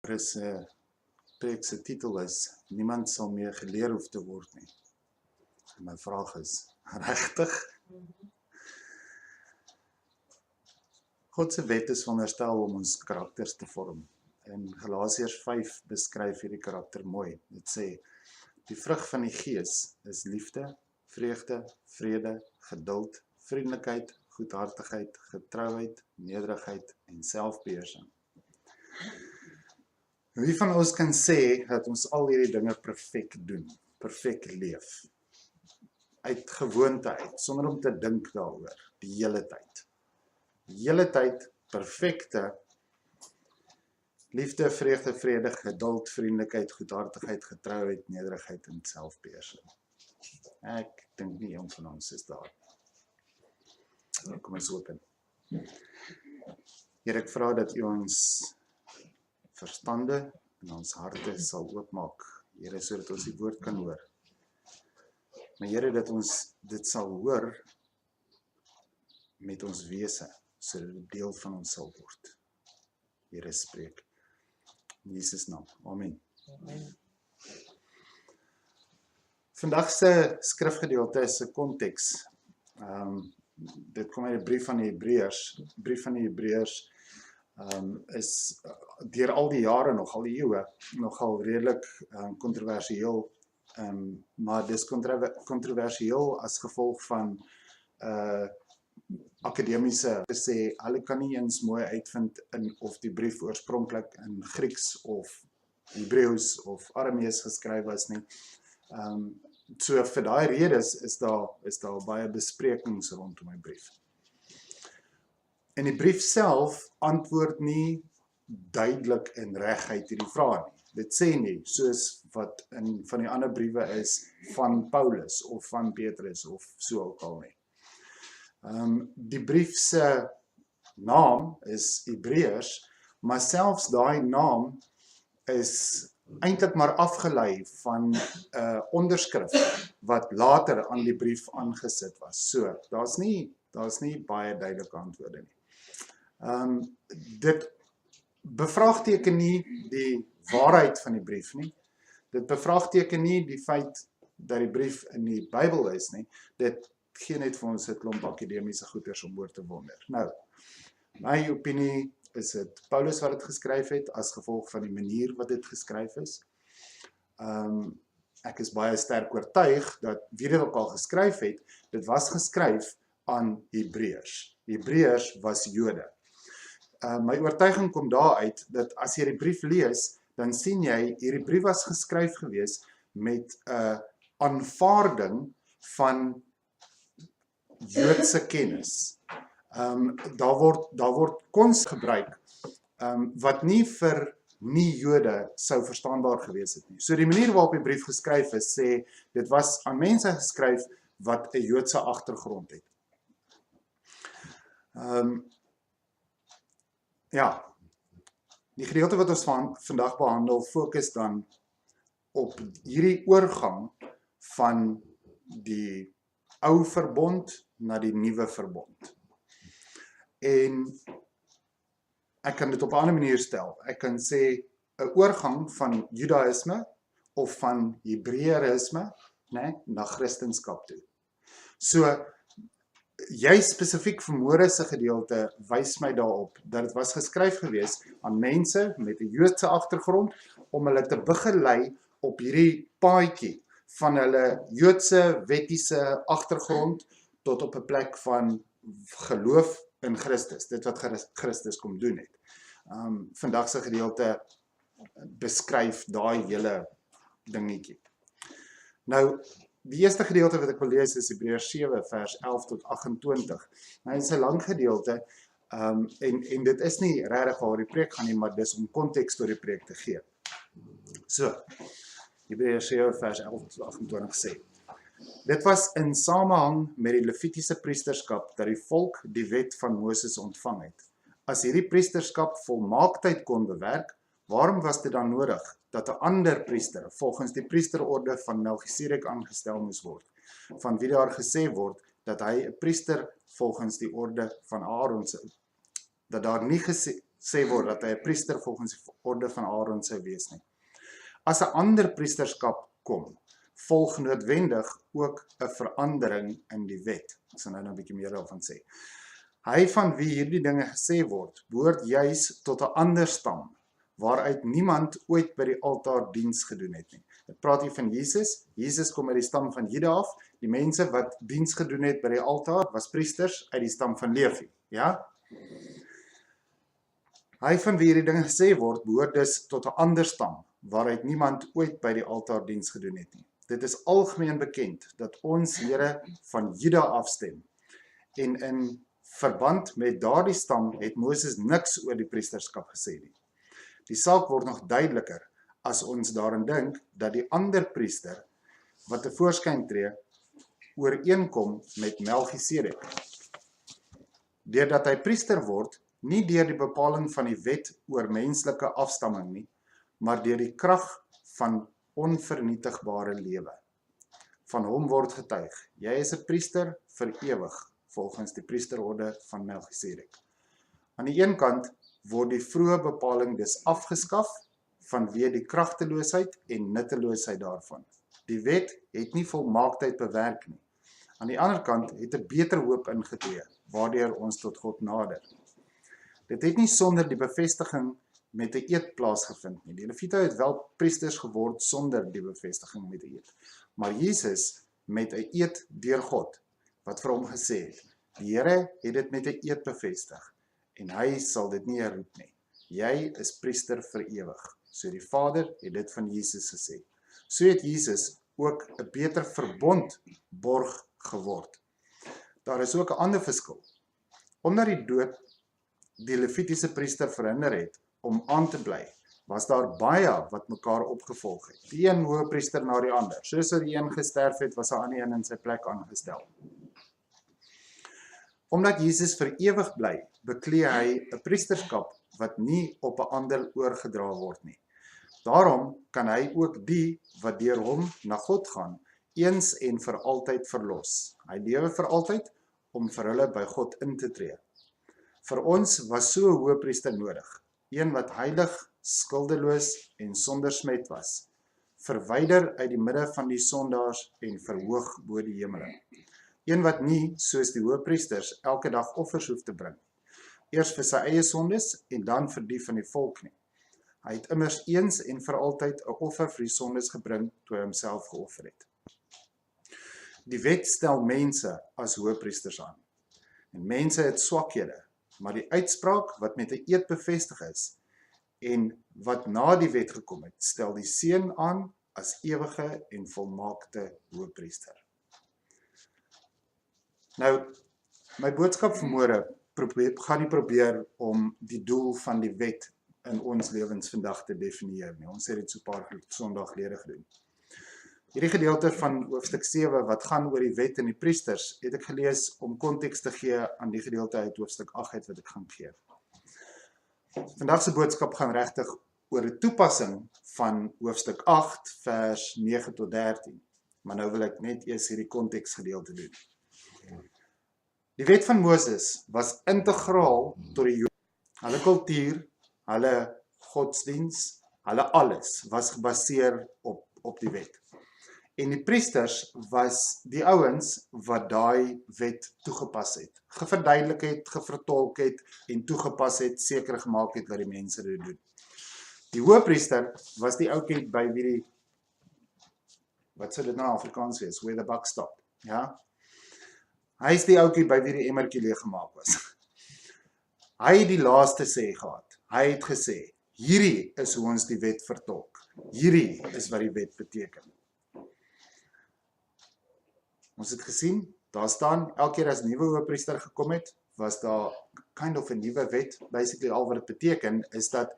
preek se titel is, niemand sal meer geleer hoef te word nie. En my vraag is, regtig? God se wet is veronderstel om ons karakters te vorm. En Galasiërs 5 beskryf hierdie karakter mooi. Dit sê, die vrug van die Gees is liefde, vreugde, vrede, geduld, vriendelikheid, goedhartigheid, getrouheid, nederigheid en selfbeheersing. Wie van ons kan sê dat ons al hierdie dinge perfek doen, perfek leef? Uit gewoonte uit, sonder om te dink daaroor, die hele tyd. Die hele tyd perfekte liefde, vreugde, vrede, geduld, vriendelikheid, goedhartigheid, getrouheid, nederigheid en selfbeheersing. Ek dink nie een van ons is daar. Kom ons open. Here, ek vra dat U ons verstande en ons harte sal oopmaak, Here, sodat ons die woord kan hoor. Maar Here, dat ons dit sal hoor met ons wese, sodat dit deel van ons sal word. Here, spreek. In Jesus naam. Amen. Amen. Vandag se skrifgedeelte is 'n konteks. Dit kom uit die brief van die Hebreërs. Die brief van die Hebreërs is deur al die jare, nog al die eeue, nogal redelik kontroversieel, maar dis kontroversieel as gevolg van akademiese sê, hulle kan nie eens mooi uitvind of die brief oorspronklik in Grieks of Hebreeus of Aramees geskryf was nie. So vir daai redes is daar baie besprekings rondom die brief. En die brief self antwoord nie duidelik en reguit hierdie vraag nie. Dit sê nie, soos wat in van die ander briewe is van Paulus of van Petrus of so ook al nie. Die brief se naam is Hebreërs, maar selfs daai naam is eintlik maar afgelei van onderskrif wat later aan die brief aangesit was. So, daar's nie baie duidelike antwoorde nie. Dit bevraagteken nie die waarheid van die brief nie. Dit bevraagteken nie die feit dat die brief in die Bybel is nie. Dit gee net vir ons 'n klomp akademiese goeters om oor te wonder. Nou, my opinie is dit Paulus wat dit geskryf het, as gevolg van die manier wat dit geskryf is. Ek is baie sterk oortuig dat wie dit ook al geskryf het, dit was geskryf aan Hebreërs. Hebreërs was Jode. My oortuiging kom daaruit dat as jy die brief lees, dan sien jy, hierdie brief was geskryf gewees met 'n aanvaarding van Joodse kennis. Daar word kons gebruik wat nie vir nie-Jode sou verstaanbaar gewees het nie. So die manier waarop die brief geskryf is, sê dit was aan mense geskryf wat 'n Joodse agtergrond het. Ja, die gedeelte wat ons vandag behandel, fokus dan op hierdie oorgang van die ou verbond na die nuwe verbond. En ek kan dit op 'n ander manier stel. Ek kan sê 'n oorgang van Judaïsme of van Hebreërisme, na Christendom toe. So jy spesifiek vermoere se gedeelte wys my daarop dat dit was geskryf gewees aan mense met 'n Joodse agtergrond om hulle te begelei op hierdie paadjie van hulle Joodse wettiese agtergrond tot op 'n plek van geloof in Christus, dit wat Christus kom doen het. Vandag se gedeelte beskryf daai hele dingetjie. Nou, die eerste gedeelte wat ek wil lees is Hebreërs 7 vers 11 tot 28. Nou, dit is 'n lang gedeelte, en dit is nie regtig waar die preek gaan nie, maar dis om konteks tot die preek te gee. So, Hebreërs 7 vers 11 tot 28 sê: Dit was in samehang met die Levitiese priesterskap dat die volk die wet van Moses ontvang het. As hierdie priesterskap volmaaktheid kon bewerk, waarom was dit dan nodig dat 'n ander priester volgens die priesterorde van Melchisedek aangestel moes word, van wie daar gesê word dat hy 'n priester volgens die orde van Aaron dat daar nie gesê gesê word dat hy 'n priester volgens die orde van Aaron sou wees nie. As 'n ander priesterskap kom, volg noodwendig ook 'n verandering in die wet. Ek sal nou 'n bietjie meer daarvan sê. Hy van wie hierdie dinge gesê word, behoort juis tot 'n ander stam, waaruit niemand ooit by die altaar diens gedoen het nie. Ek praat hier van Jesus. Jesus kom uit die stam van Juda af. Die mense wat diens gedoen het by die altaar was priesters uit die stam van Levi. Ja? Hy van wie hierdie dinge gesê word, behoort dus tot 'n ander stam, waaruit niemand ooit by die altaar diens gedoen het nie. Dit is algemeen bekend dat ons Here van Juda afstem, en in verband met daardie stam het Moses niks oor die priesterskap gesê nie. Die saak word nog duideliker as ons daarin dink dat die ander priester wat tevoorskyn tree, ooreenkom met Melchisedek. Deurdat hy priester word, nie deur die bepaling van die wet oor menslike afstamming nie, maar deur die krag van onvernietigbare lewe. Van hom word getuig, jy is 'n priester vir ewig, volgens die priesterorde van Melchisedek. Aan die een kant word die vroeë bepaling dus afgeskaf vanweë die kragteloosheid en nutteloosheid daarvan. Die wet het nie volmaaktheid bewerk nie. Aan die ander kant het 'n beter hoop ingetree, waardeur ons tot God nader. Dit het nie sonder die bevestiging met 'n eed plaasgevind nie. Die Lewiete het wel priesters geword sonder die bevestiging met 'n eed. Maar Jesus met 'n eed deur God, wat vir hom gesê het, die Here het dit met 'n eed bevestig, en hy sal dit nie herroep nie. Jy is priester vir ewig. So die Vader het dit van Jesus gesê. So het Jesus ook 'n beter verbond borg geword. Daar is ook 'n ander verskil. Omdat die dood die Levitiese priester verhinder het om aan te bly, was daar baie wat mekaar opgevolg het. Die een hoëpriester na die ander. Soos er die een gesterf het, was 'n ander een in sy plek aangestel. Omdat Jesus vir ewig bly, beklee hy 'n priesterskap wat nie op 'n ander oorgedra word nie. Daarom kan hy ook die wat deur hom na God gaan, eens en vir altyd verlos. Hy lewe vir altyd om vir hulle by God in te tree. Vir ons was so 'n hoëpriester nodig, een wat heilig, skuldeloos en sonder smet was, verwyder uit die midde van die sondaars en verhoog bo die hemele. Een wat nie, soos die hoëpriesters, elke dag offers hoef te bring, eers vir sy eie sondes en dan vir die van die volk nie. Hy het immers eens en vir altyd 'n offer vir die sondes gebring toe hy homself geoffer het. Die wet stel mense as hoëpriesters aan, en mense het swakhede, maar die uitspraak wat met 'n eed bevestig is en wat na die wet gekom het, stel die Seun aan as ewige en volmaakte hoëpriester. Nou, my boodskap vanmôre gaan nie probeer om die doel van die wet in ons lewens vandag te definieer nie. Ons het dit so 'n paar Sondag gelede gedoen. Hierdie gedeelte van hoofstuk 7 wat gaan oor die wet en die priesters, het ek gelees om konteks te gee aan die gedeelte uit hoofstuk 8 uit wat ek gaan gee. Vandag se boodskap gaan regtig oor die toepassing van hoofstuk 8 vers 9 tot 13. Maar nou wil ek net eers hierdie konteksgedeelte doen. Die wet van Moses was integraal tot die Jode. Hulle kultuur, hulle godsdiens, hulle alles was gebaseer op die wet. En die priesters was die ouens wat daai wet toegepas het, geverduidelik het, gevertolk het en toegepas het, seker gemaak het dat die mense dit doen. Die hoëpriester was die ouetjie by wie die, wat sou dit nou Afrikaans wees, where the buck stop, ja? Hy is die ouetjie by wie die emmertjie leeggemaak was. Hy het die laaste sê gehad. Hy het gesê, hierdie is hoe ons die wet vertolk. Hierdie is wat die wet beteken. Ons het gesien, daar staan, elke keer as 'n nuwe hoëpriester gekom het, was daar kind of 'n nuwe wet. Basically al wat dit beteken, is dat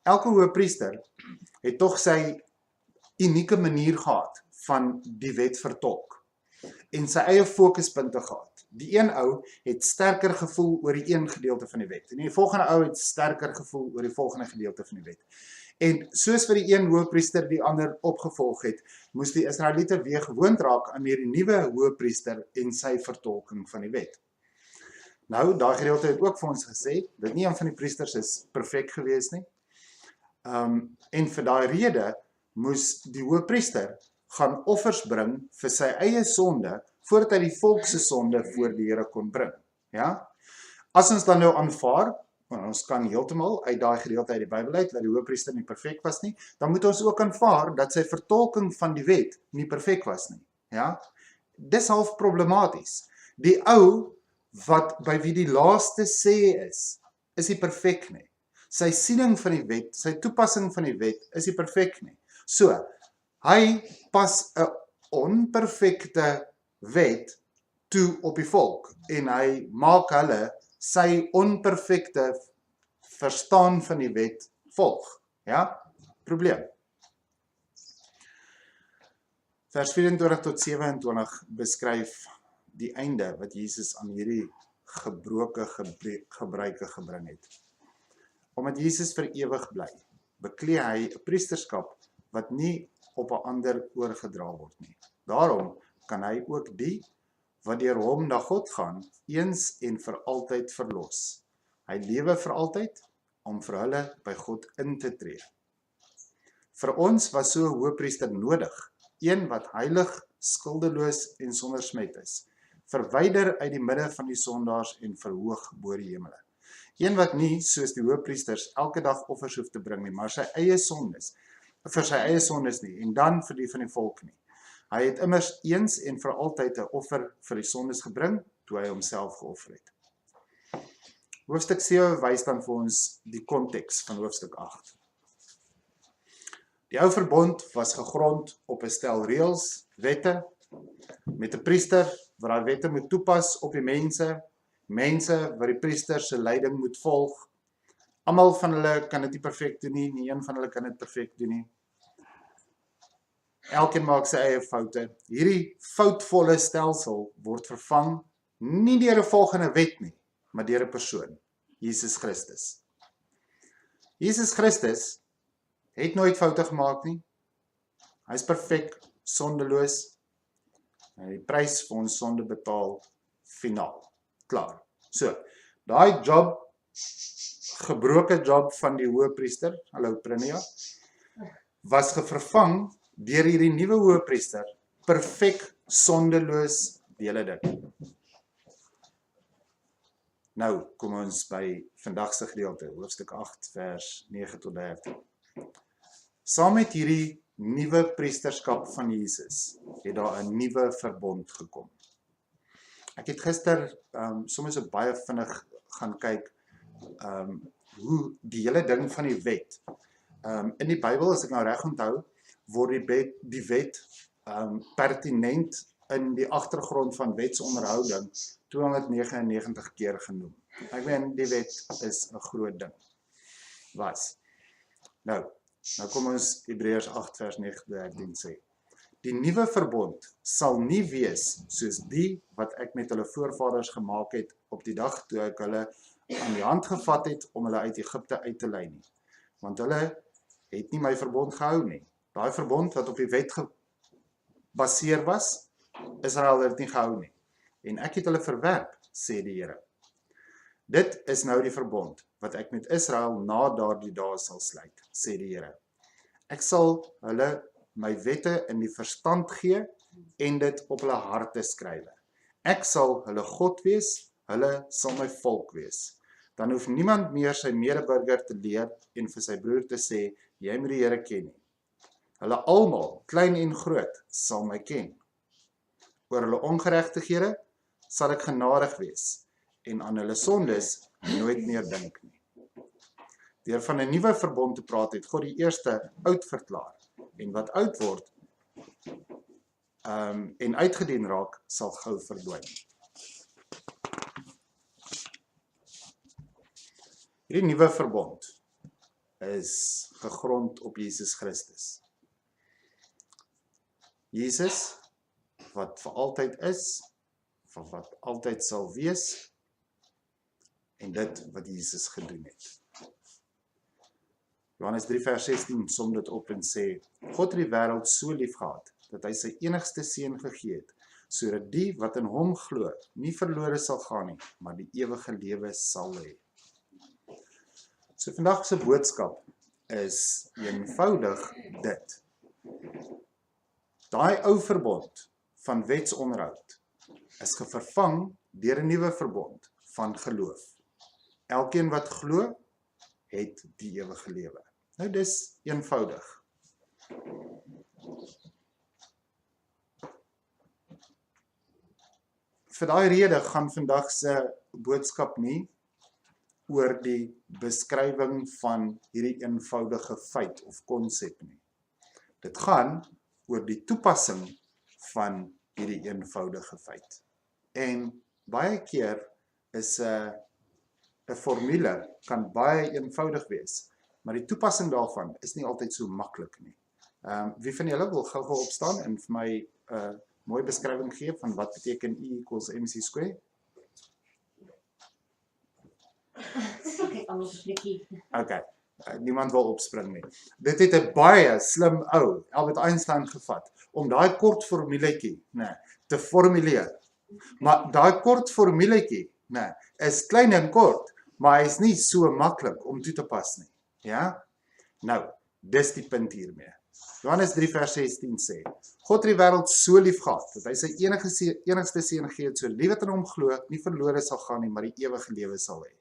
elke hoëpriester het tog sy unieke manier gehad van die wet vertolk en sy eie fokuspunte gehad. Die een ou het sterker gevoel oor die een gedeelte van die wet, en die volgende ou het sterker gevoel oor die volgende gedeelte van die wet. En soos vir die een hoëpriester die ander opgevolg het, moes die Israeliete weer gewoond raak aan hierdie nuwe hoëpriester en sy vertolking van die wet. Nou, daai gedeelte het ook vir ons gesê, dat nie een van die priesters is perfek gewees nie. En vir daai rede moes die hoëpriester gaan offers bring vir sy eie sonde, voordat hy die volk se sonde voor die Here kon bring. Ja? As ons dan nou aanvaar, ons kan heeltemal uit daai gedeelte uit die Bybel uit, dat die hoëpriester nie perfek was nie, dan moet ons ook aanvaar dat sy vertolking van die wet nie perfek was nie. Ja? Dis half problematies. Die ou wat by wie die laaste sê is nie perfek nie. Sy siening van die wet, sy toepassing van die wet is nie perfek nie. So, hy pas 'n onperfekte wet toe op die volk en hy maak hulle sy onperfekte verstaan van die wet volg. Ja? Probleem. Vers 24 tot 27 beskryf die einde wat Jesus aan hierdie gebroke gebruike gebring het. Omdat Jesus vir ewig bly, beklee hy 'n priesterskap wat nie op 'n ander oorgedra word nie. Daarom kan hy ook die wat deur hom na God gaan, eens en vir altyd verlos. Hy lewe vir altyd om vir hulle by God in te tree. Vir ons was so 'n hoëpriester nodig, een wat heilig, skuldeloos en sonder smet is, verwyder uit die midde van die sondaars en verhoog bo die hemele. Een wat nie, soos die hoëpriesters, elke dag offers hoef te bring nie, maar sy eie sondes, vir sy eie sondes nie, en dan vir die van die volk nie. Hy het immers eens en vir altyd 'n offer vir die sondes gebring, toe hy homself geoffer het. Hoofstuk 7 wys dan vir ons die konteks van hoofstuk 8. Die ou verbond was gegrond op 'n stel reëls, wette, met 'n priester wat daai wette moet toepas op die mense wat die priester se leiding moet volg. Almal van hulle kan dit nie perfek doen nie, nie een van hulle kan dit perfek doen nie. Elkeen maak sy eie foute. Hierdie foutvolle stelsel word vervang nie deur 'n volgende wet nie, maar deur 'n persoon, Jesus Christus. Jesus Christus het nooit foute gemaak nie. Hy is perfek, sondeloos. Hy het die prys vir ons sonde betaal, finaal. Klaar. So, daai job, gebroke job van die hoëpriester, hallo Prinia, was gevervang deur hierdie nuwe hoëpriester, perfek, sondeloos, die hele ding. Nou, kom ons by vandag se gedeelte, hoofstuk 8, vers 9 tot 13. Saam met hierdie nuwe priesterskap van Jesus, het daar 'n nuwe verbond gekom. Ek het gister soms so baie vinnig gaan kyk hoe die hele ding van die wet. In die Bybel, as ek nou reg onthou, word die wet pertinent in die agtergrond van wetsonderhouding 299 keer genoem. Ek meen, die wet is 'n groot ding. Nou kom ons Hebreërs 8 vers 9-13 sê. Die nuwe verbond sal nie wees soos die wat ek met hulle voorvaders gemaak het op die dag toe ek hulle aan die hand gevat het om hulle uit Egipte uit te lei nie. Want hulle het nie my verbond gehou nie. Daai verbond wat op die wet gebaseer was, Israel het nie gehou nie. En ek het hulle verwerp, sê die Here. Dit is nou die verbond wat ek met Israel na daardie dae sal sluit, sê die Here. Ek sal hulle my wette in die verstand gee en dit op hulle harte skrywe. Ek sal hulle God wees, hulle sal my volk wees. Dan hoef niemand meer sy medeburger te leer en vir sy broer te sê, jy moet die Here ken nie. Hulle almal, klein en groot, sal my ken. Oor hulle ongeregtighede sal ek genadig wees en aan hulle sondes nooit meer dink nie. Deur van 'n nuwe verbond te praat het God die eerste oud verklaar. En wat oud word en uitgedien raak, sal gou verdwyn. Hierdie nuwe verbond is gegrond op Jesus Christus. Jesus, wat vir altyd is, wat altyd sal wees, en dit wat Jesus gedoen het. Johannes 3 vers 16 som dit op en sê, God het die wêreld so lief gehad, dat hy sy enigste seun gegee het, sodat die wat in hom glo, nie verlore sal gaan nie, maar die ewige lewe sal hê. So vandag se boodskap is eenvoudig dit. Daai ou verbond van wetsonderhoud is gevervang deur 'n nuwe verbond van geloof. Elkeen wat glo, het die ewige lewe. Nou dis eenvoudig. Vir daai rede gaan vandag se boodskap nie oor die beskrywing van hierdie eenvoudige feit of konsep nie. Dit gaan oor die toepassing van hierdie eenvoudige feit. En baie keer is 'n formule kan baie eenvoudig wees, maar die toepassing daarvan is nie altyd so maklik nie. Wie van julle wil gou opstaan en vir my 'n mooi beskrywing gee van wat beteken E = mc²? Okay, niemand wil opspring nie. Dit het 'n baie slim ou, Albert Einstein, gevat om daai kort formuletjie, te formuleer. Maar daai kort formuletjie, is klein en kort, maar hy is nie so maklik om toe te pas nie. Ja? Nou, dis die punt hiermee. Johannes 3 vers 16 sê, God het die wêreld so lief gehad, dat hy sy enigste seun gegee het, so wie wat in hom glo, nie verlore sal gaan nie, maar die ewige lewe sal hê.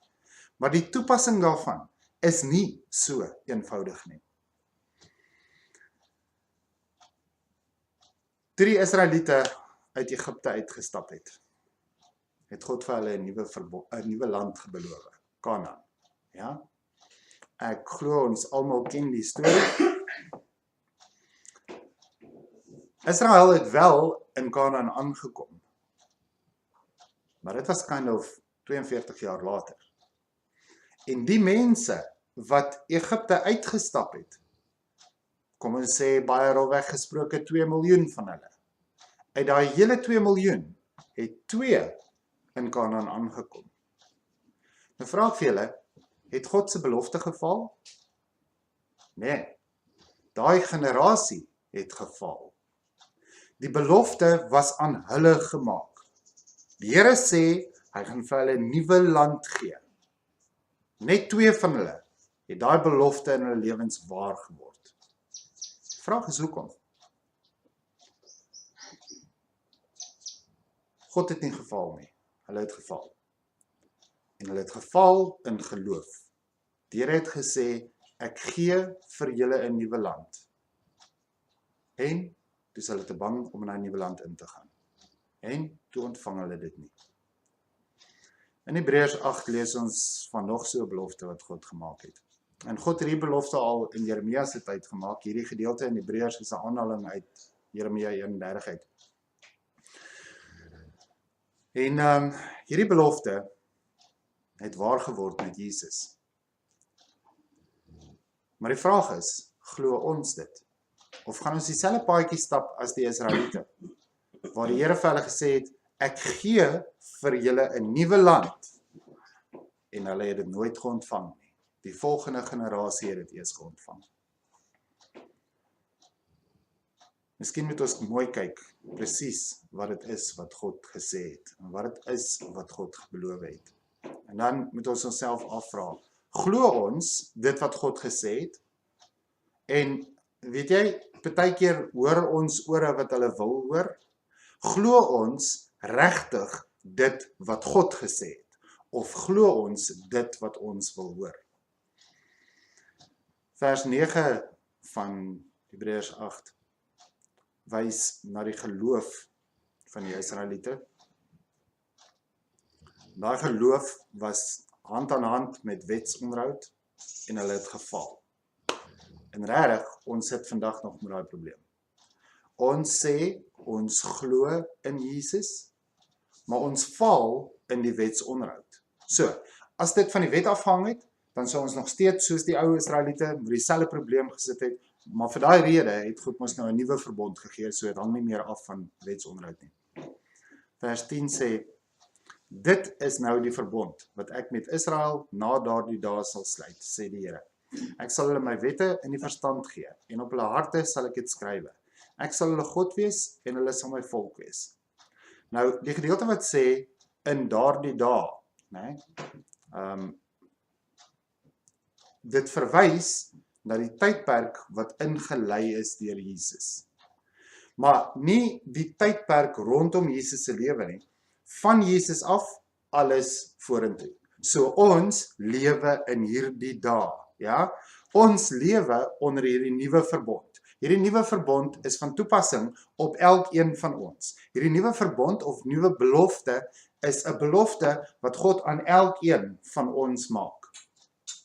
Maar die toepassing daarvan is nie so eenvoudig nie. Toe die Israeliete uit Egipte uitgestap het God vir hulle 'n nuwe land beloof, Kanaan. Ja? Ek glo ons almal ken die storie. Israel het wel in Kanaan aangekom, maar dit was kind of 42 jaar later. En die mense wat Egipte uitgestap het, kom ons sê baie rofweg gesproke 2 miljoen van hulle. Uit daai hele 2 miljoen het 2 in Kanaan aangekom. Nou vra ek vir julle, het God se belofte gefaal? Nee, daai generasie het gefaal. Die belofte was aan hulle gemaak. Die Here sê, hy gaan vir hulle 'n nuwe land gee. Net 2 van hulle het daai belofte in hulle lewens waar geword. Die vraag is hoekom? God het nie gefaal nie, hulle het gefaal. En hulle het gefaal in geloof. Die Here het gesê, ek gee vir julle 'n nuwe land. En toe is hulle te bang om in 'n nuwe land in te gaan. En toe ontvang hulle dit nie. In Hebreërs 8 lees ons van nog so 'n belofte wat God gemaak het. En God het hierdie belofte al in Jeremia se tyd gemaak. Hierdie gedeelte in Hebreërs is 'n aanhaling uit Jeremia 31 uit. En hierdie belofte het waar geword met Jesus. Maar die vraag is, glo ons dit? Of gaan ons dieselfde paadjie stap as die Israeliete, waar die Here vir hulle gesê het, ek gee vir julle 'n nuwe land, en hulle het dit nooit geontvang nie. Die volgende generasie het dit eers geontvang. Miskien moet ons mooi kyk, presies wat dit is wat God gesê het, en wat dit is wat God beloof het. En dan moet ons onsself afvra, glo ons dit wat God gesê het? En weet jy, partykeer hoor ons ore wat hulle wil hoor. Glo ons regtig dit wat God gesê het? Of glo ons dit wat ons wil hoor? Vers 9 van Hebreërs 8 wys na die geloof van die Israeliete. Daai geloof was hand aan hand met wetsonderhoud en hulle het gefaal. En regtig, ons sit vandag nog met daai probleem. Ons sê, ons glo in Jesus, maar ons val in die wetsonderhoud. So, as dit van die wet afhang het, dan sou ons nog steeds soos die ou Israeliete met dieselfde probleem gesit het, maar vir daai rede het God ons nou 'n nuwe verbond gegee, so dit hang nie meer af van wetsonderhoud nie. Vers 10 sê, dit is nou die verbond wat ek met Israel na daardie dae sal sluit, sê die Here. Ek sal hulle my wette in die verstand gee, en op hulle harte sal ek dit skrywe. Ek sal hulle God wees, en hulle sal my volk wees. Nou, die gedeelte wat sê, in daardie dae, né? Dit verwys na die tydperk wat ingelei is deur Jesus. Maar nie die tydperk rondom Jesus se lewe nie. Van Jesus af, alles vorentoe. So ons lewe in hierdie dae, ja? Ons lewe onder hierdie nuwe verbond. Hierdie nuwe verbond is van toepassing op elkeen van ons. Hierdie nuwe verbond of nuwe belofte is 'n belofte wat God aan elkeen van ons maak.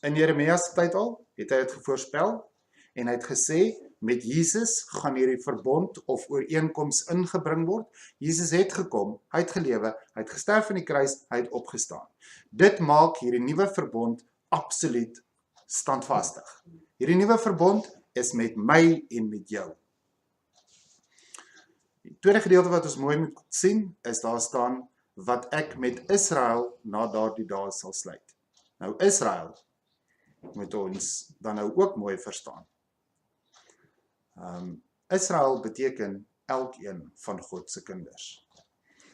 In Jeremia se tyd al het hy dit voorspel en hy het gesê met Jesus gaan hierdie verbond of ooreenkoms ingebring word. Jesus het gekom, hy het gelewe, hy het gesterf aan die kruis, hy het opgestaan. Dit maak hierdie nuwe verbond absoluut standvastig. Hierdie nuwe verbond is met my en met jou. Die tweede gedeelte wat ons mooi moet sien, is daar staan, wat ek met Israel na daardie dae sal sluit. Nou Israel moet ons dan nou ook mooi verstaan. Israel beteken elkeen van God se kinders.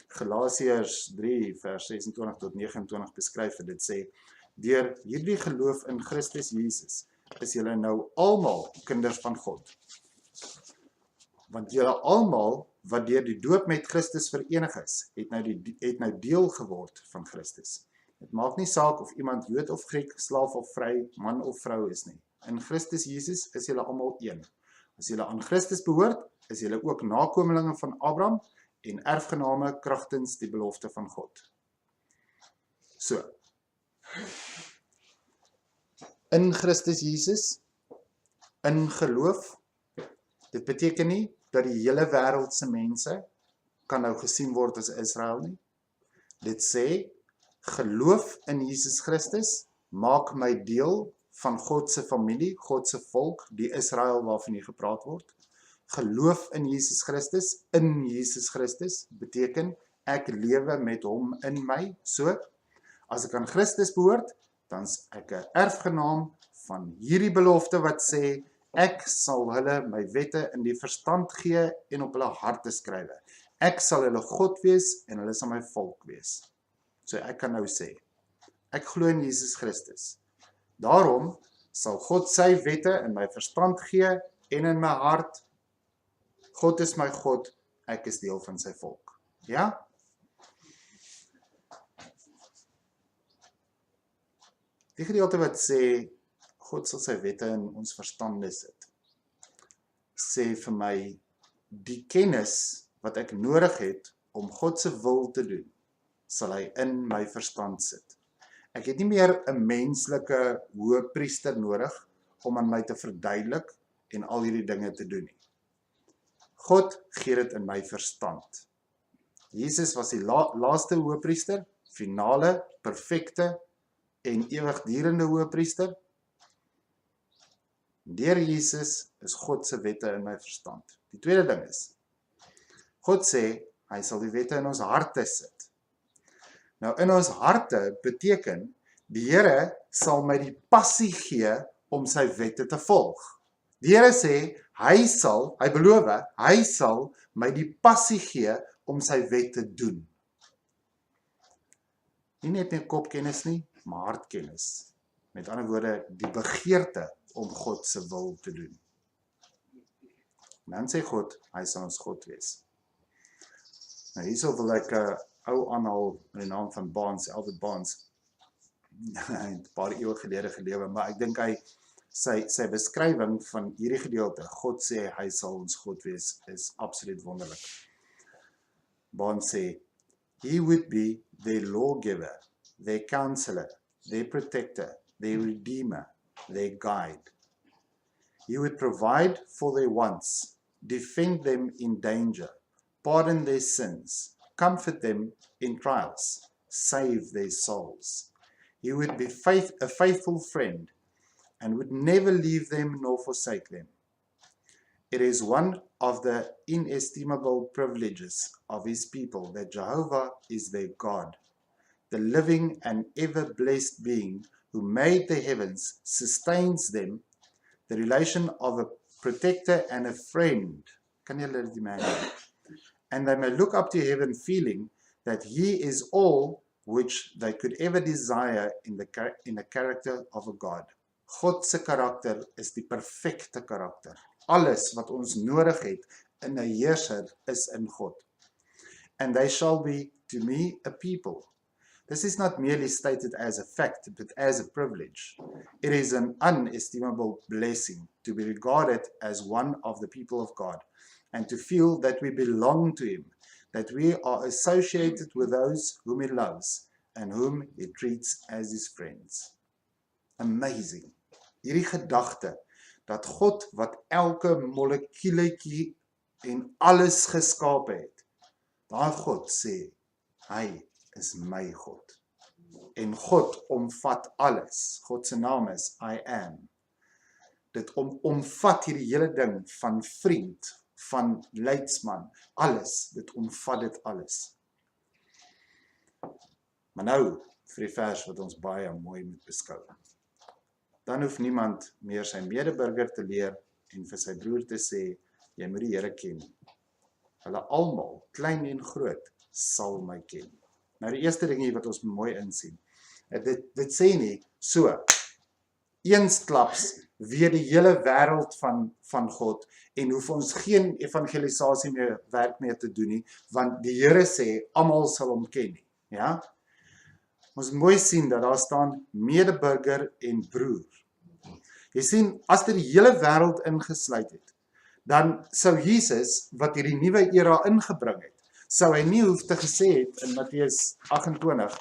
Galasiërs 3 vers 26 tot 29 beskryf dit sê, deur hierdie geloof in Christus Jesus is julle nou almal kinders van God. Want julle almal wat deur die doop met Christus verenig is, het nou deel geword van Christus. Dit maak nie saak of iemand Jood of Griek, slaaf of vry, man of vrou is nie. In Christus Jesus is julle almal een. As julle aan Christus behoort, is julle ook nakomelinge van Abraham en erfgename kragtens die belofte van God. So, in Christus Jesus, in geloof, dit beteken nie dat die hele wêreldse mense kan nou gesien word as Israel nie. Dit sê, geloof in Jesus Christus maak my deel van God se familie, God se volk, die Israel waarvan hier gepraat word. Geloof in Jesus Christus beteken ek lewe met hom in my. So, as ek aan Christus behoort, dan is ek 'n erfgenaam van hierdie belofte wat sê ek sal hulle my wette in die verstand gee en op hulle harte skrywe. Ek sal hulle God wees en hulle sal my volk wees. So ek kan nou sê, ek glo in Jesus Christus. Daarom sal God sy wette in my verstand gee en in my hart. God is my God, ek is deel van sy volk. Ja? Die gedeelte wat sê, God sal sy wette in ons verstande sit, sê vir my, die kennis wat ek nodig het om God se wil te doen, sal hy in my verstand sit. Ek het nie meer 'n menslike hoëpriester nodig om aan my te verduidelik en al hierdie dinge te doen nie. God gee dit in my verstand. Jesus was die laaste hoëpriester, finale, perfekte en ewigdurende hoëpriester. Deur Jesus is God se wette in my verstand. Die tweede ding is, God sê, hy sal die wette in ons harte sit. Nou in ons harte beteken, die Here sal my die passie gee om sy wette te volg. Die Here sê, hy beloof, hy sal my die passie gee om sy wet te doen. Nie net my kopkennis nie, maar hartkennis. Met ander woorde, die begeerte om God se wil te doen. En dan sê God, hy sal ons God wees. Nou hierso wil ek 'n ou aanhaal in die naam van Barnes, Albert Barnes. Hy het 'n paar eeue gelede gelewe, maar ek dink sy beskrywing van hierdie gedeelte, God sê hy sal ons God wees, is absoluut wonderlik. Barnes sê, he would be their lawgiver, their counselor, their protector, their redeemer, their guide. He would provide for their wants, defend them in danger, pardon their sins, comfort them in trials, save their souls. He would be a faithful friend and would never leave them nor forsake them. It is one of the inestimable privileges of his people that Jehovah is their God, the living and ever-blessed being who made the heavens, sustains them, the relation of a protector and a friend. Kan julle dit imagine? and they may look up to heaven feeling that he is all which they could ever desire in the character of a God. God se karakter is die perfekte karakter. Alles wat ons nodig het in 'n heerser is in God. And they shall be to me a people. This is not merely stated as a fact, but as a privilege. It is an unestimable blessing to be regarded as one of the people of God, and to feel that we belong to him, that we are associated with those whom he loves, and whom he treats as his friends. Amazing. Hierdie gedagte, dat God wat elke molekuletjie en alles geskaap het, daai God sê, hy is my God. En God omvat alles. God se naam is I am. Dit omvat hierdie hele ding van vriend, van leidsman, alles. Dit omvat dit alles. Maar nou, vir die vers wat ons baie mooi moet beskou. Dan hoef niemand meer sy medeburger te leer en vir sy broer te sê, jy moet die Here ken. Hulle almal, klein en groot, sal my ken. Nou die eerste ding hier wat ons mooi insien. Dit sê nie, so, eensklaps weet die hele wêreld van God en hoef ons geen evangelisasie meer werk meer te doen nie, want die Here sê, almal sal hom ken nie. Ja? Ons moet mooi sien dat daar staan medeburger en broer. Jy sien, as dit die hele wêreld ingesluit het, dan sou Jesus, wat hierdie nuwe era ingebring het, sou hy nie hoef te gesê het in Matteus 28,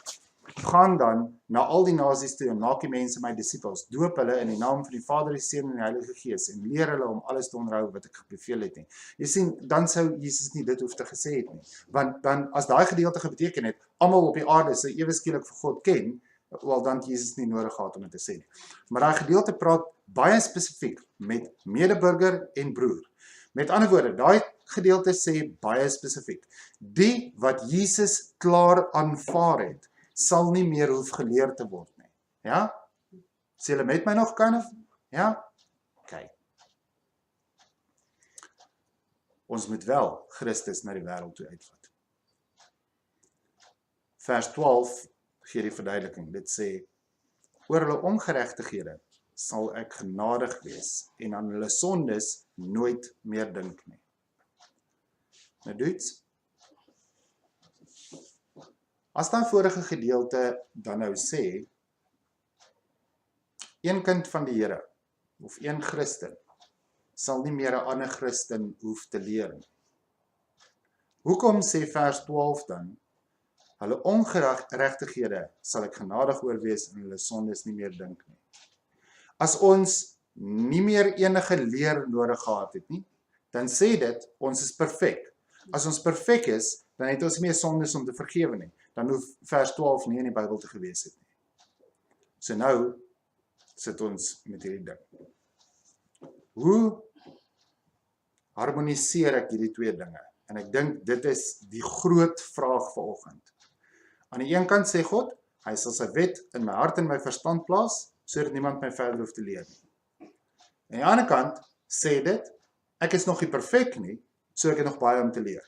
gaan dan na al die nasies toe en maak die mense my disippels, doop hulle in die naam van die Vader, die Seun en die Heilige Gees en leer hulle om alles te onderhou wat ek beveel het nie. Jy sien, dan sou Jesus nie dit hoef te gesê het nie, want dan as daai gedeelte beteken het, almal op die aarde sou ewe skielik vir God ken, wel dan het Jesus nie nodig gehad om dit te sê nie. Maar daai gedeelte praat baie spesifiek met medeburger en broer. Met ander woorde, daai gedeelte sê baie spesifiek, die wat Jesus klaar aanvaar het, sal nie meer hoef geleer te word nie. Ja? Sê julle met my nog, kind of? Ja? Okay. Ons moet wel Christus na die wêreld toe uitvat. Vers 12 gee die verduideliking. Dit sê, oor hulle ongeregtighede sal ek genadig wees en aan hulle sondes nooit meer dink nie. Nou dudes, as daai vorige gedeelte dan nou sê, een kind van die Here, of een Christen, sal nie meer 'n ander Christen hoef te leer nie. Hoekom sê vers 12 dan, hulle ongeregtighede sal ek genadig oor wees en hulle sondes nie meer dink nie. As ons nie meer enige leer nodig gehad het nie, dan sê dit, ons is perfek. As ons perfek is, dan het ons nie meer sondes om te vergewe nie. Dan hoef vers 12 nie in die Bybel te gewees het nie. So nou sit ons met hierdie ding. Hoe harmoniseer ek hierdie twee dinge? En ek dink dit is die groot vraag vanoggend. Aan die een kant sê God, hy sal sy wet in my hart en my verstand plaas, sodat niemand my verder hoef te leer nie. Aan die ander kant sê dit, ek is nog nie perfek nie, so ek het nog baie om te leer.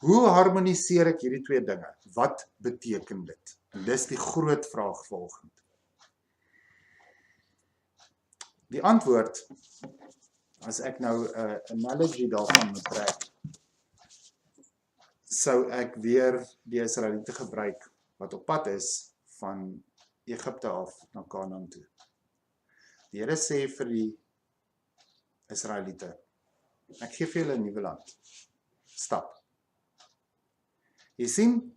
Hoe harmoniseer ek hierdie twee dinge? Wat beteken dit? En dis die groot vraag vanoggend. Die antwoord, as ek nou 'n analogy daarvan moet trek, sou ek weer die Israeliete gebruik, wat op pad is van Egipte af na Kanaan toe. Die Here sê vir die Israeliete, ek gee vir julle 'n nuwe land. Stap. Jy sien,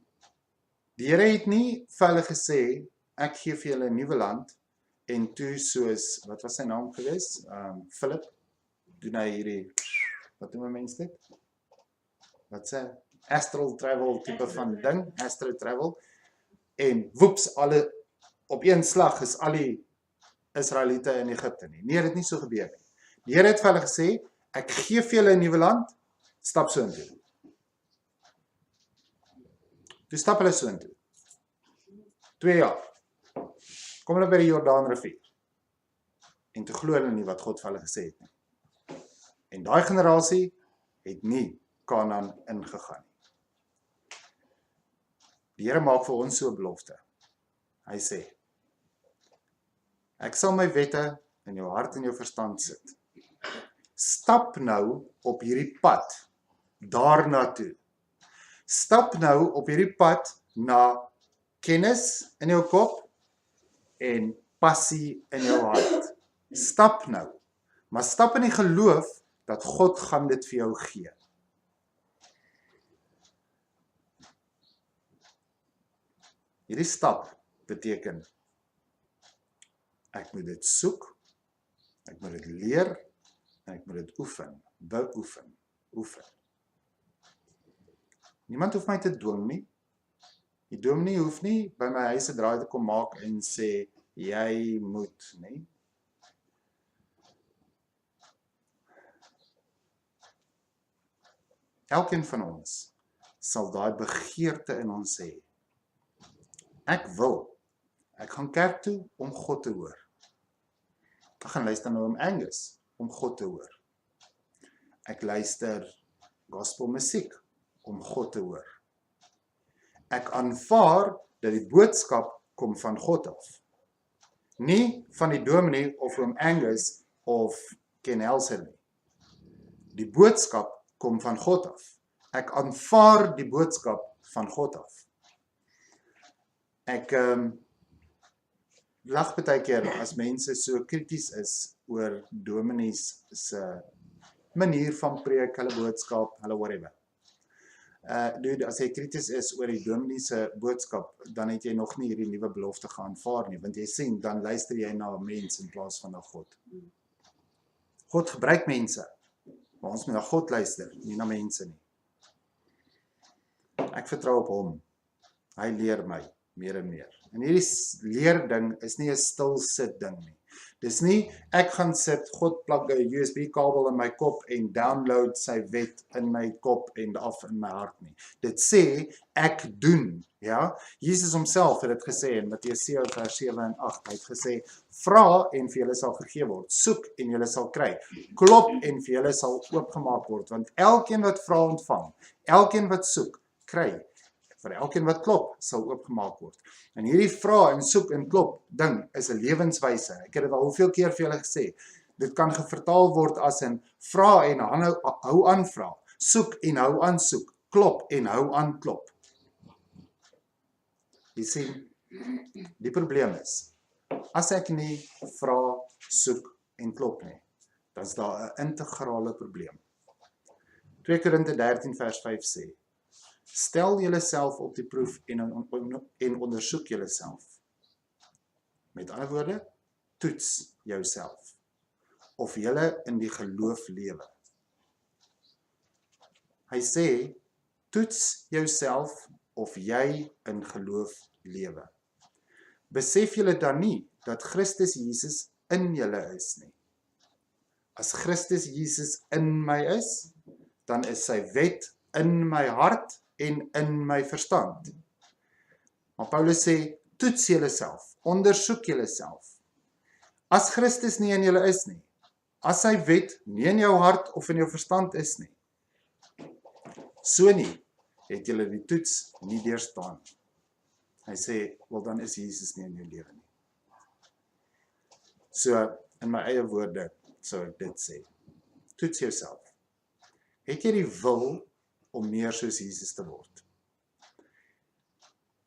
die Here het nie vir hulle gesê, ek gee vir julle 'n nuwe land, en toe soos, wat was sy naam gewees? Philip, doen hy hierdie, wat noem mens dit? Wat sê? Astral travel type van ding, astral travel, en woeps, alle, op een slag is al die Israeliete in Egipte nie. Nee, dit het nie so gebeur nie. Die Here het vir hulle gesê, ek gee vir julle 'n nuwe land, stap so intoe. Toe stap hulle so intoe. 2 jaar. Kom hulle by die Jordaanrivier. En toe glo hulle nie wat God vir hulle gesê het nie. En daai generasie het nie Kanaan ingegaan nie. Die Here maak vir ons so 'n belofte. Hy sê, ek sal my wette in jou hart en jou verstand sit. Stap nou op hierdie pad daarna toe. Stap nou op hierdie pad na kennis in jou kop en passie in jou hart. Stap nou, maar stap in die geloof dat God gaan dit vir jou gee. Hierdie stap beteken, ek moet dit soek, ek moet dit leer, en ek moet dit oefen, beoefen, oefen. Niemand hoef my te dwing nie. Die dominee hoef nie by my huis 'n draai te kom maak en sê, jy moet, nie. Elkeen van ons sal daai begeerte in ons hê. Ek gaan kerk toe om God te hoor. Ek gaan luister na oom Angus om God te hoor. Ek luister gospel musiek om God te hoor. Ek aanvaar dat die boodskap kom van God af. Nie van die dominee of oom Angus of Ken Helser nie. Die boodskap kom van God af. Ek aanvaar die boodskap van God af. Ek lag baie keer as mense so krities is oor dominees se manier van preek, hulle boodskap, hulle whatever. As jy krities is oor die dominee se boodskap, dan het jy nog nie hierdie nuwe belofte geaanvaar nie, want jy sien, dan luister jy na 'n mens in plaas van na God. God gebruik mense, maar ons moet na God luister, nie na mense nie. Ek vertrou op hom. Hy leer my meer en meer. En hierdie leerding is nie 'n stil sit ding nie. Dis nie, ek gaan sit, God plak 'n USB-kabel in my kop en download sy wet in my kop en af in my hart nie. Dit sê, ek doen, ja. Jesus homself het dit gesê in Matteus 7 vers 7 en 8. Hy het gesê, vra en vir julle sal gegee word, soek en julle sal kry, klop en vir julle sal oopgemaak word, want elkeen wat vra ontvang, elkeen wat soek, kry. Vir elkeen wat klop, sal oopgemaak word. En hierdie vra en soek en klop ding is 'n lewenswyse. Ek het dit al hoeveel keer vir julle gesê. Dit kan vertaal word as 'n vra en hou aan vra, soek en hou aan soek, klop en hou aan klop. Jy sien, die probleem is, as ek nie vra, soek en klop nie, dan is daar 'n integrale probleem. 2 Korinte 13 vers 5 sê, stel julleself op die proef en ondersoek julleself. Met ander woorde, toets jouself, of julle in die geloof lewe. Hy sê, toets jouself of jy in geloof lewe. Besef julle dan nie, dat Christus Jesus in julle is nie. As Christus Jesus in my is, dan is sy wet in my hart en in my verstand. Maar Paulus sê, toets julleself, ondersoek julleself. As Christus nie in julle is nie, as sy wet nie in jou hart of in jou verstand is nie, so nie, het julle die toets nie deurstaan. Hy sê, wel dan is Jesus nie in jou lewe nie. So, in my eie woorde, sou ek dit sê. Toets jouself. Het jy die wil om meer soos Jesus te word?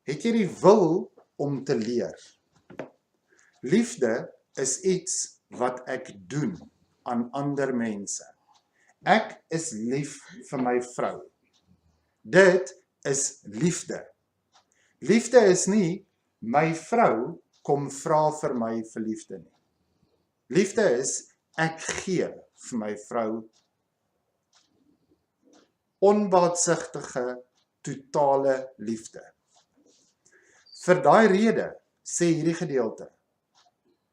Het jy die wil om te leer? Liefde is iets wat ek doen aan ander mense. Ek is lief vir my vrou. Dit is liefde. Liefde is nie, my vrou kom vra vir my vir liefde nie. Liefde is, ek gee vir my vrou onbaatsigtige, totale liefde. Vir daai rede sê hierdie gedeelte,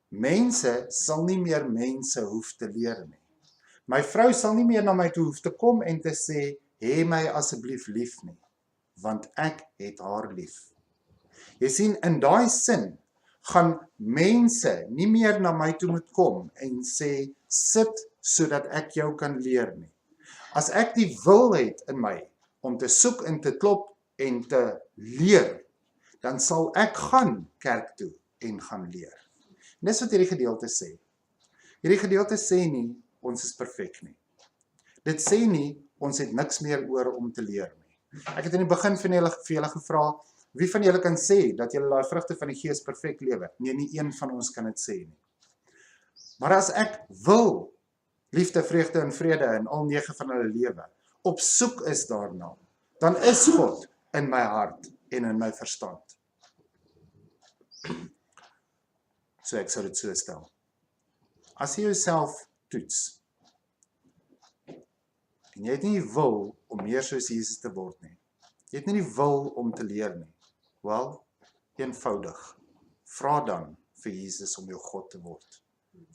mense sal nie meer mense hoef te leer nie. My vrou sal nie meer na my toe hoef te kom en te sê, hê my asseblief lief nie, want ek het haar lief. Jy sien, in daai sin, gaan mense nie meer na my toe moet kom en sê, sit sodat ek jou kan leer nie. As ek die wil het in my om te soek en te klop en te leer, dan sal ek gaan kerk toe en gaan leer. En dis wat hierdie gedeelte sê. Hierdie gedeelte sê nie, ons is perfek nie. Dit sê nie, ons het niks meer oor om te leer nie. Ek het in die begin vir julle gevra, wie van julle kan sê, dat julle daai vrugte van die Gees perfek lewe? Nee, nie een van ons kan dit sê nie. Maar as ek wil, liefde, vreugde en vrede in al 9 van hulle lewe, op soek is daarna, dan is God in my hart en in my verstand. So ek sou dit so stel. As jy jouself toets, en jy het nie die wil om meer soos Jesus te word nie, jy het nie die wil om te leer nie, wel, eenvoudig, vra dan vir Jesus om jou God te word.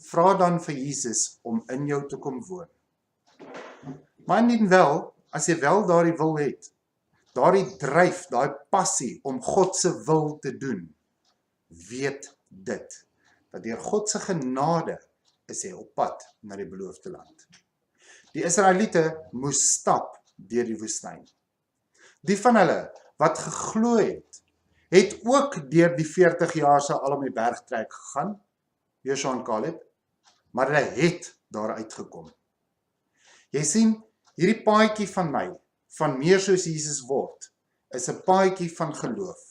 Vra dan vir Jesus om in jou te kom woon. Maar indien wel, as jy wel daardie wil het, daardie dryf, daardie passie om God se wil te doen, weet dit, dat deur God se genade is hy op pad na die beloofde land. Die Israeliete moes stap deur die woestyn. Die van hulle wat geglo het ook deur die 40 jaar se al om die bergtrek gegaan, Joshua en Caleb, maar hulle het daar uitgekom. Jy sien, hierdie paadjie van my, van meer soos Jesus word, is 'n paadjie van geloof.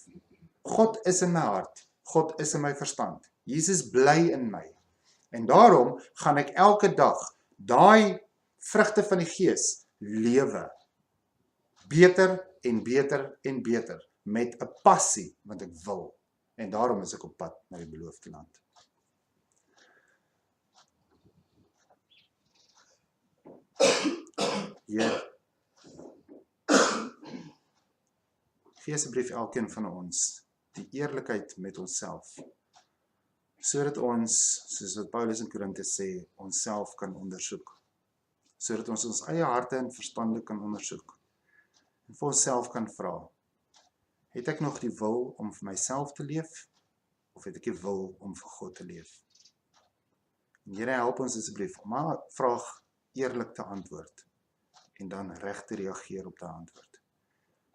God is in my hart, God is in my verstand, Jesus bly in my. En daarom gaan ek elke dag daai vrugte van die Gees lewe. Beter en beter en beter, met 'n passie, want ek wil. En daarom is ek op pad na die beloofde land. Heer, gee asseblief elkeen van ons die eerlikheid met onsself, sodat ons, soos wat Paulus in Korinte sê, onsself kan ondersoek, sodat ons ons eie harte en verstande kan ondersoek, en vir onsself kan vra, het ek nog die wil om vir myself te leef, of het ek die wil om vir God te leef? En Here, help ons asseblief om maar vraag eerlik te antwoord, en dan reg te reageer op die antwoord.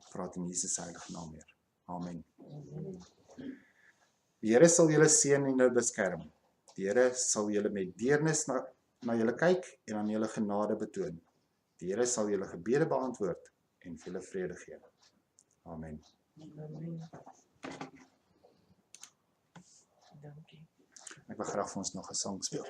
Vra dit in Jesus se heilige naam, Heer. Amen. Die Here sal julle seën en julle beskerm. Die Here sal julle met deernis na julle kyk en aan julle genade betoon. Die Here sal julle gebede beantwoord en vir julle vrede gee. Amen. Dankie. Ek wil graag vir ons nog 'n sang speel.